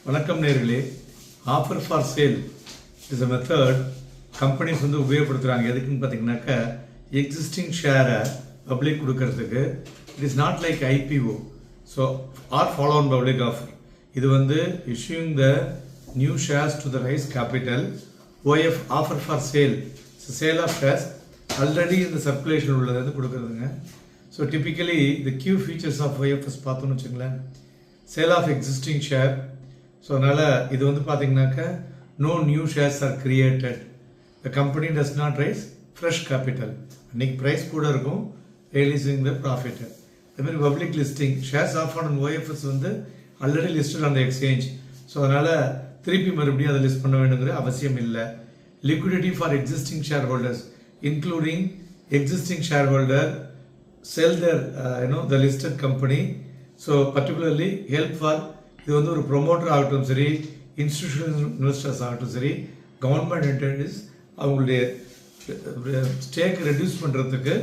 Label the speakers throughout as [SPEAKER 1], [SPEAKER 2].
[SPEAKER 1] வணக்கம் நேர்களே. Offer for sale is a method companies வந்து உபயோகப்படுத்துகிறாங்க. எதுக்குன்னு பார்த்தீங்கன்னாக்கா எக்ஸிஸ்டிங் ஷேரை பப்ளிக் கொடுக்கறதுக்கு. It is not like IPO. So or follow on public offer. இது வந்து issuing the new shares to the raise capital. OF offer for sale, sale of shares already இந்த circulation உள்ளது வந்து கொடுக்குறதுங்க. So typically the key features of OFS பார்த்தோன்னு வச்சுங்களேன். Sale of existing share. So அதனால் இது வந்து பார்த்தீங்கன்னாக்கா no new shares are created. The company does not raise fresh capital. அன்னைக்கு ப்ரைஸ் கூட இருக்கும், ரியலைசிங் த ப்ராஃபிட். அதுமாதிரி public listing shares of on OFS வந்து already listed on the exchange. So அதனால் திருப்பி மறுபடியும் அதை லிஸ்ட் பண்ண வேண்டுங்கிற அவசியம் இல்லை. Liquidity for existing shareholders including existing share holder sell their the listed company. So particularly help for இது வந்து ஒரு ப்ரொமோட்டர் ஆகட்டும் சரி, இன்ஸ்டிடியூஷனல் இன்வெஸ்டர்ஸ் ஆகட்டும் சரி, கவர்மெண்ட் என்டிட்டிஸ் அவங்களுடைய ஸ்டேக் ரெடியூஸ் பண்ணுறதுக்கு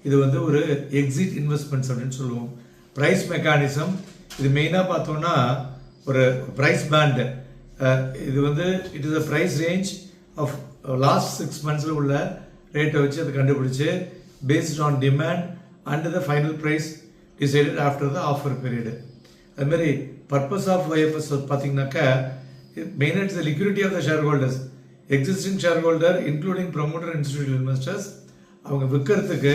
[SPEAKER 1] இது வந்து ஒரு எக்ஸிட் இன்வெஸ்ட்மெண்ட்ஸ் அப்படின்னு சொல்லுவோம். ப்ரைஸ் மெக்கானிசம் இது மெயினாக பார்த்தோம்னா ஒரு ப்ரைஸ் பேண்டு. இது வந்து it is a price range of last 6 months உள்ள ரேட்டை வச்சு அதை கண்டுபிடிச்சு based on demand and the final price decided after the offer period. அதுமாதிரி பர்பஸ் ஆஃப் OFS பார்த்தீங்கன்னாக்கா மெயினாக it's the liquidity of the share holders. Existing share holder including promoter institutional investors அவங்க விற்கிறதுக்கு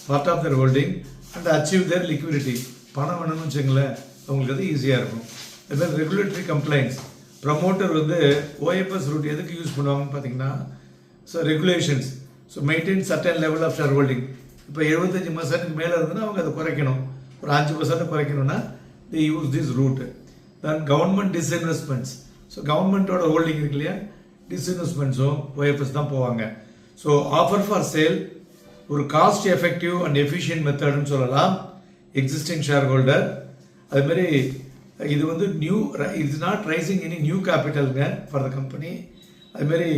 [SPEAKER 1] part of their holding and achieve their liquidity. பணம் வேணும்னு வச்சுங்களேன், அவங்களுக்கு அது ஈஸியாக இருக்கும். அதுமாதிரி ரெகுலேட்டரி கம்ப்ளைண்ட்ஸ். ப்ரமோட்டர் வந்து OFS ரூட் எதுக்கு யூஸ் பண்ணுவாங்கன்னு பார்த்தீங்கன்னா so regulations. So maintain certain level of share holding. இப்போ 75% மேலே இருந்ததுன்னா அவங்க அதை குறைக்கணும். ஒரு 5% குறைக்கணும்னா தி use this route. Then government disinvestments. So கவர்மெண்ட்டோட ஹோல்டிங் இருக்கு இல்லையா, டிஸ்இன்வெஸ்ட்மெண்ட்ஸும் OFS தான் போவாங்க. ஸோ ஆஃபர் ஃபார் சேல் ஒரு காஸ்ட் எஃபெக்டிவ் அண்ட் எஃபிஷியன்ட் மெத்தட்னு சொல்லலாம். எக்ஸிஸ்டிங் ஷேர் ஹோல்டர் அதுமாரி இது வந்து new it's not raising any new கேபிட்டலுங்க ஃபார் த கம்பெனி. அதுமாரி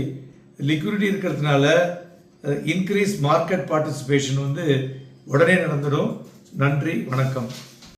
[SPEAKER 1] லிக்விடிட்டி இருக்கிறதுனால இன்க்ரீஸ் மார்க்கெட் பார்ட்டிசிபேஷன் வந்து உடனே நடந்துடும். நன்றி, வணக்கம்.